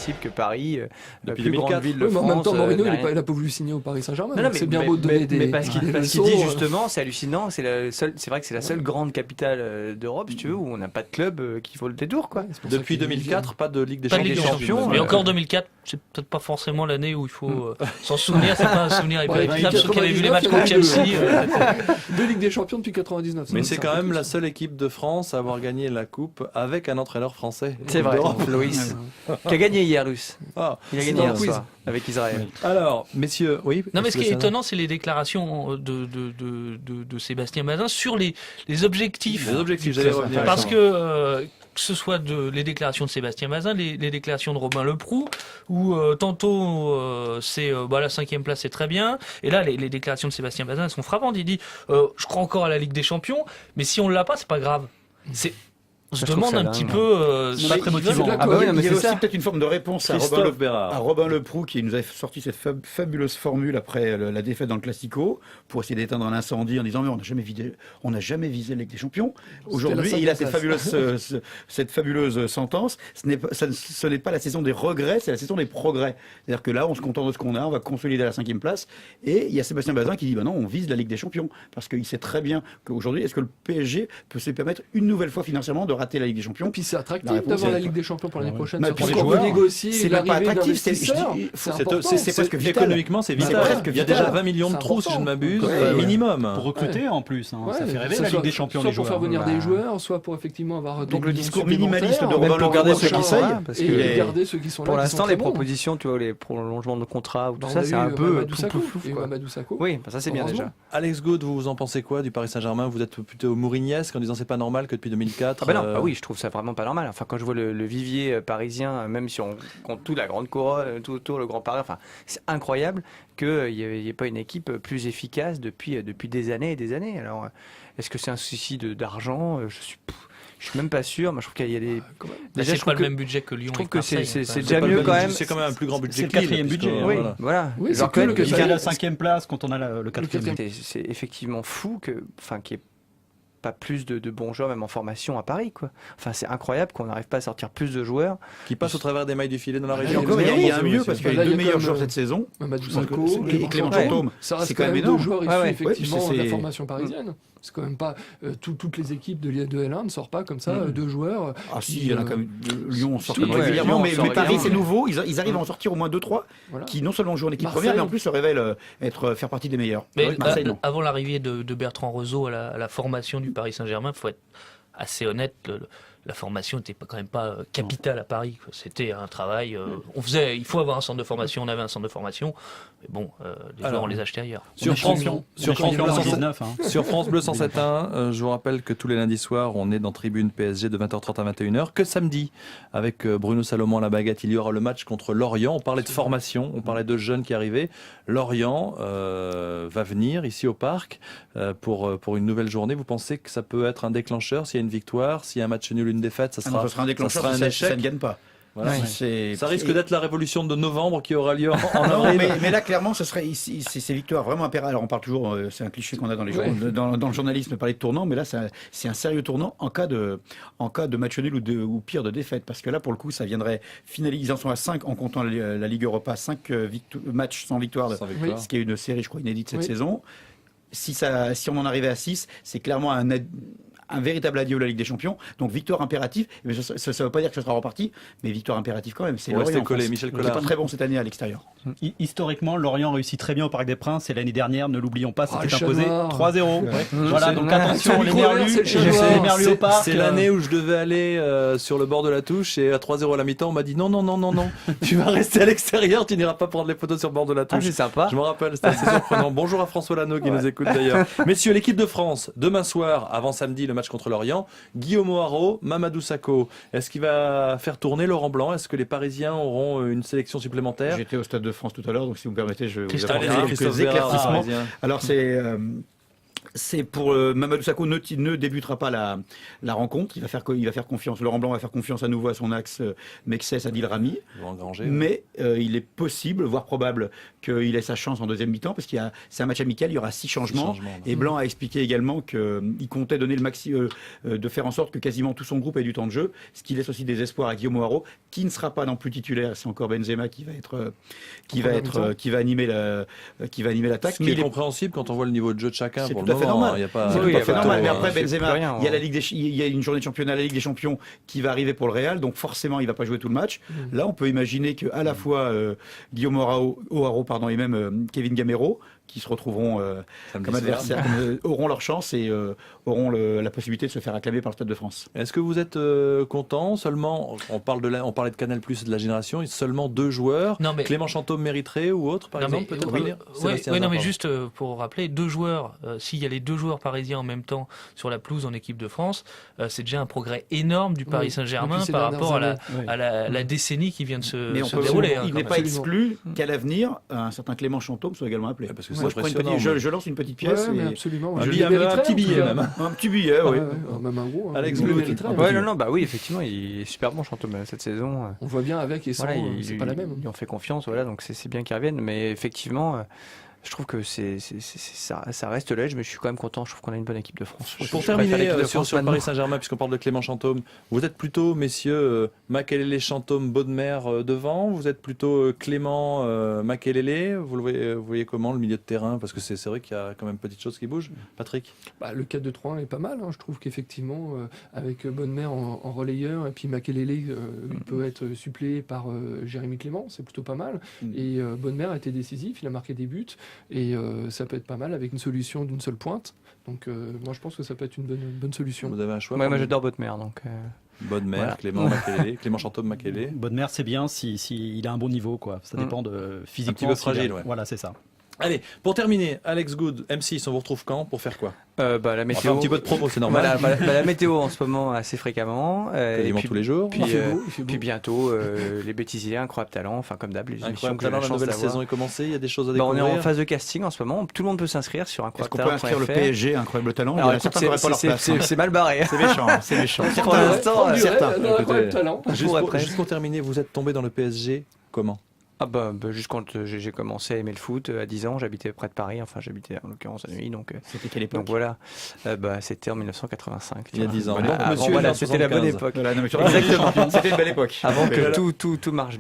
principe que Paris, la Depuis plus 2004. grande ville de Oui, mais en France. même temps, Mourinho, n'a il rien- n'a pas voulu signer au Paris Saint-Germain. Non, donc mais- c'est bien mais- beau de donner mais- des mais parce qu'il leçons, dit justement, c'est hallucinant. C'est vrai que c'est la seule grande capitale d'Europe, si tu veux, où on n'a pas de club qui vaut le détour, quoi. c'est pour ça Depuis qu'il- 2004, pas de Ligue des Pas de Champions. Ligue des Champions. Champions, Mais encore 2004, c'est peut-être pas forcément l'année où il faut s'en souvenir. C'est pas un souvenir hyper Ouais, équitable. Ceux qui avaient vu les 99, matchs contre Chelsea. Deux Ligues des Champions depuis 99. Mais ça, c'est ça quand fait même tout la ça. seule équipe de France à avoir gagné la Coupe avec un entraîneur français. C'est vrai, d'Europe. Loïs, qui a gagné hier, Luce. Ah. Il a C'est gagné dans hier le quiz. soir avec Israël. Alors, messieurs, oui. Non, mais ce qui est Sébastien. étonnant, c'est les déclarations de Sébastien Bazin sur les objectifs. Les objectifs, j'allais revenir. Parce que ce soit les déclarations de Sébastien Bazin, les déclarations de Robin Leproux, où tantôt c'est la 5e place c'est très bien, et là les déclarations de Sébastien Bazin elles sont frappantes. Il dit je crois encore à la Ligue des Champions, mais si on l'a pas c'est pas grave. On se Je trouve demande ça un dingue. petit peu. Non, pas mais très il- motivant. c'est de la Ah bah oui, non, mais il y a c'est aussi ça. peut-être une forme de réponse à Christophe Bérard. Robin Leproux qui nous a sorti cette fabuleuse formule après la défaite dans le Classico pour essayer d'éteindre un incendie en disant mais on n'a jamais visé la Ligue des Champions. Aujourd'hui, la il a cinquième cette fabuleuse sentence. Ce n'est pas la saison des regrets, c'est la saison des progrès. C'est-à-dire que là, on se contente de ce qu'on a, on va consolider la 5e place. Et il y a Sébastien Bazin qui dit bah non, on vise la Ligue des Champions parce qu'il sait très bien qu'aujourd'hui, est-ce que le PSG peut se permettre une nouvelle fois financièrement de rater la Ligue des Champions? Et puis c'est La attractif réponse d'avoir est- la Ligue des Champions pour l'année prochaine. Mais Surtout pour les quand joueurs, vous négociez c'est même pas l'arrivée attractif, c'est- d'investisseurs. je dis- C'est c'est- important. c'est presque vital. Économiquement, c'est C'est vital. presque Il y a vital. déjà 20 millions de C'est trous, si je ne important. m'abuse, Ouais. minimum. Pour recruter en plus, hein. Ouais, Ça fait rêver que la ce Ligue des soit- Champions, soit les pour faire joueurs. venir Bah. des joueurs, soit pour effectivement avoir Donc le millions discours minimaliste de supplémentaires, Robin pour Leproux garder en ceux qui sont Marseille, là, parce et que garder ceux qui sont là. pour qui l'instant, sont les très bons. propositions, tu vois, les prolongements de contrat ou tout On ça, a c'est eu un peu Mamadou tout Sakho, plouf, et quoi. Mamadou Sakho. Oui, bah ça c'est bien Heureusement. déjà. Alex Gaud, vous en pensez quoi du Paris Saint-Germain? Vous êtes plutôt mourignesque en disant c'est pas normal que depuis 2004. Ah bah non, bah oui, je trouve ça vraiment pas normal. Enfin, quand je vois le vivier parisien, même si on compte tout, la grande couronne, tout autour, le Grand Paris, enfin, c'est incroyable qu'il n'y ait pas une équipe plus efficace depuis des années et des années. Alors, est-ce que c'est un souci d'argent? Je suis même pas sûr. Moi, je trouve qu'il y a des. Déjà, je c'est trouve pas le que- même budget que Lyon. je trouve et que Marseille, c'est enfin, déjà pas mieux le quand budget, même. C'est quand même un plus grand budget c'est le que Lille, 4e puisque, budget, hein. Oui, voilà. voilà. Oui, c'est Alors que le qu'il Il y a- gagne la 5e place quand on a le 4e. c'est effectivement fou qu'il n'y ait pas plus de bons joueurs, même en formation à Paris, quoi. Enfin, c'est incroyable qu'on n'arrive pas à sortir plus de joueurs. Qui passe au travers des mailles du filet dans la Et région. encore, il y a un mieux aussi. parce qu'il y Là, a les il y deux a meilleurs quand joueurs même, cette saison. Mamadou Et Sakho, Clément Chantôme. Chantôme. Ça reste C'est quand même deux énorme. joueurs issus Ouais, ouais. effectivement Ouais, de la c'est- formation parisienne. C'est quand même pas toutes les équipes de L1 ne sortent pas comme ça deux joueurs. Ah si, il y en a quand même. Lyon sort Si, comme ouais, régulièrement, Lyon mais sort Paris régulièrement. c'est nouveau. Ils arrivent à en sortir au moins 2-3 Voilà. qui non seulement jouent en équipe Marseille. première, mais en plus se révèlent faire partie des meilleurs. Mais Marseille non. avant l'arrivée de Bertrand Rezeau à la formation du Paris Saint-Germain, il faut être assez honnête, la formation n'était quand même pas capitale à Paris, quoi. C'était un travail. Il faut avoir un centre de formation, on avait un centre de formation, mais bon, les joueurs on les achetait ailleurs. Sur France, sur France Bleu 107, 19, hein. sur France Bleu 107.1, je vous rappelle que tous les lundis soirs, on est dans Tribune PSG de 20h30 à 21h. Que samedi, avec Bruno Salomon à la baguette, il y aura le match contre Lorient. On parlait de formation, on parlait de jeunes qui arrivaient. Lorient va venir ici au Parc pour une nouvelle journée. Vous pensez que ça peut être un déclencheur s'il y a une victoire, s'il y a un match nul, une défaite, ça Ah non, sera, ce sera un déclencheur ça sera si un ça ne échec. gagne pas. Voilà. C'est- Ça risque d'être la révolution de novembre qui aura lieu en Non, avril. mais là, clairement, ce serait ces victoires vraiment impériales. Alors, on parle toujours, c'est un cliché qu'on a dans les Ouais. dans le journalisme, parler de tournant, mais là, c'est un sérieux tournant en cas de match nul ou pire de défaite. Parce que là, pour le coup, ça viendrait finaliser. Ils en sont à 5 en comptant la Ligue Europa, 5 matchs sans victoire, Sans victoire. ce qui est une série, je crois, inédite cette Oui. saison. Si on en arrivait à 6, c'est clairement un véritable adieu à la Ligue des Champions. Donc victoire impérative. Mais ça ne veut pas dire que ce sera reparti, mais victoire impérative quand même. C'est Pour rester Lorient, collé, France. Michel Qui est Collard. pas très bon cette année à l'extérieur. Historiquement, Lorient réussit très bien au Parc des Princes et l'année dernière, ne l'oublions pas, Ah, c'était le imposé Chat Noir. 3-0. Voilà, sais. donc attention, C'est les le micro vert, merlus, c'est le Chat Noir. les merlus au Parc. C'est l'année où je devais aller sur le bord de la touche et à 3-0 à la mi-temps, on m'a dit non, tu vas rester à l'extérieur, tu n'iras pas prendre les photos sur le bord de la Ah, touche. c'est sympa. Je me rappelle, c'était assez surprenant. Bonjour à François Lano qui nous écoute d'ailleurs. Messieurs, l'équipe de France, demain soir, avant samedi, le match contre Lorient, Guillaume Haro, Mamadou Sakho. Est-ce qu'il va faire tourner Laurent Blanc? Est-ce que les Parisiens auront une sélection supplémentaire? J'étais au Stade de France tout à l'heure, donc si vous me permettez, je vais vous Christophe apporter Bérard. quelques Christophe Bérard, éclaircissements. Parisien. Alors C'est pour Mamadou Sakho ne débutera pas la rencontre. Il va faire confiance. Laurent Blanc va faire confiance à nouveau à son axe Mexès, Adil Rami. Mais il est possible, voire probable, qu'il ait sa chance en deuxième mi-temps parce c'est un match amical. Il y aura 6 changements. Et Blanc a expliqué également qu'il comptait donner le maxi, de faire en sorte que quasiment tout son groupe ait du temps de jeu, ce qui laisse aussi des espoirs à Guillaume Haro, qui ne sera pas non plus titulaire. C'est encore Benzema qui va animer l'attaque. Ce qui est compréhensible quand on voit le niveau de jeu de chacun. C'est pour tout le à fait moment, normal. Il y a pas... C'est tout à fait normal. Mais photo, après, c'est Benzema, plus rien, il y a une journée de championnat à la Ligue des Champions qui va arriver pour le Real, donc forcément, il va pas jouer tout le match. Là, on peut imaginer que à la fois Guillaume Haro et même Kevin Gamero, qui se retrouveront comme adversaires, auront leur chance et auront la possibilité de se faire acclamer par le Stade de France. Est-ce que vous êtes content seulement, on parlait de Canal+, et de la génération, seulement 2 joueurs, Clément Chantôme mériterait ou autre, par exemple, peut-être revenir mais juste pour rappeler, 2 joueurs, s'il y a les 2 joueurs parisiens en même temps sur la pelouse en équipe de France, c'est déjà un progrès énorme du Paris Saint-Germain par rapport à la décennie qui vient de se dérouler. Il n'est pas exclu qu'à l'avenir, un certain Clément Chantôme soit également appelé. Parce que moi, je lance une petite pièce. Ouais, absolument. Un petit billet même. Un petit billet, oui. Même un gros. Alex il le Goud. mériterait, Oui, effectivement, il est super bon Chantôme cette saison. On voit bien avec et sans, Voilà, c'est pas la même. Ils ont fait confiance, voilà, donc c'est bien qu'ils reviennent. Mais effectivement, je trouve que ça reste l'edge, mais je suis quand même content. Je trouve qu'on a une bonne équipe de France. Pour terminer sur le Paris Saint-Germain, puisqu'on parle de Clément Chantôme, vous êtes plutôt, messieurs, Makelele, Chantôme, Bodmer devant. Vous êtes plutôt Clément, Makelele. Vous le voyez comment, le milieu de terrain? Parce que c'est vrai qu'il y a quand même petite chose qui bouge. Patrick? Le 4-2-3-1 est pas mal. Je trouve qu'effectivement, avec Bodmer en relayeur, et puis Makelele, il peut être suppléé par Jérémy Clément. C'est plutôt pas mal. Et Bodmer a été décisif. Il a marqué des buts. Et ça peut être pas mal avec une solution d'une seule pointe. Donc moi je pense que ça peut être une bonne solution. Vous avez un choix? Moi j'adore Bodmer. Bodmer, voilà. Clément Makelele, Clément Chantôme, Makelele. Bodmer c'est bien si il a un bon niveau, quoi. Ça dépend de physiquement. Un petit peu fragile, ouais. Voilà, c'est ça. Allez, pour terminer, Alex Goud, M6, on vous retrouve quand pour faire quoi? La météo. Un petit peu de promo, c'est normal. La météo en ce moment assez fréquemment. Quasiment tous les jours. Puis bientôt, les bêtisiers, Incroyable Talent, enfin comme d'hab, les émissions Incroyable que j'ai Talent, la la chance nouvelle d'avoir. saison est commencée, il y a des choses à On découvrir. est en phase de casting en ce moment, tout le monde peut s'inscrire sur Est-ce qu'on Incroyable peut inscrire le PSG, Incroyable Talent? Alors, Il y en a certains qui n'auraient pas leur place. c'est mal barré. C'est méchant, c'est méchant. Pour l'instant, certains. Juste pour terminer, vous êtes tombé dans le PSG comment? Juste quand j'ai commencé à aimer le foot, à 10 ans, j'habitais près de Paris, enfin j'habitais en l'occurrence à Neuilly, donc C'était quelle époque? donc voilà, c'était en 1985. Il y a 10 ans. Voilà, Monsieur, c'était la bonne 1975. époque. Voilà, non, mais exactement, c'était une belle époque. Avant que tout marche.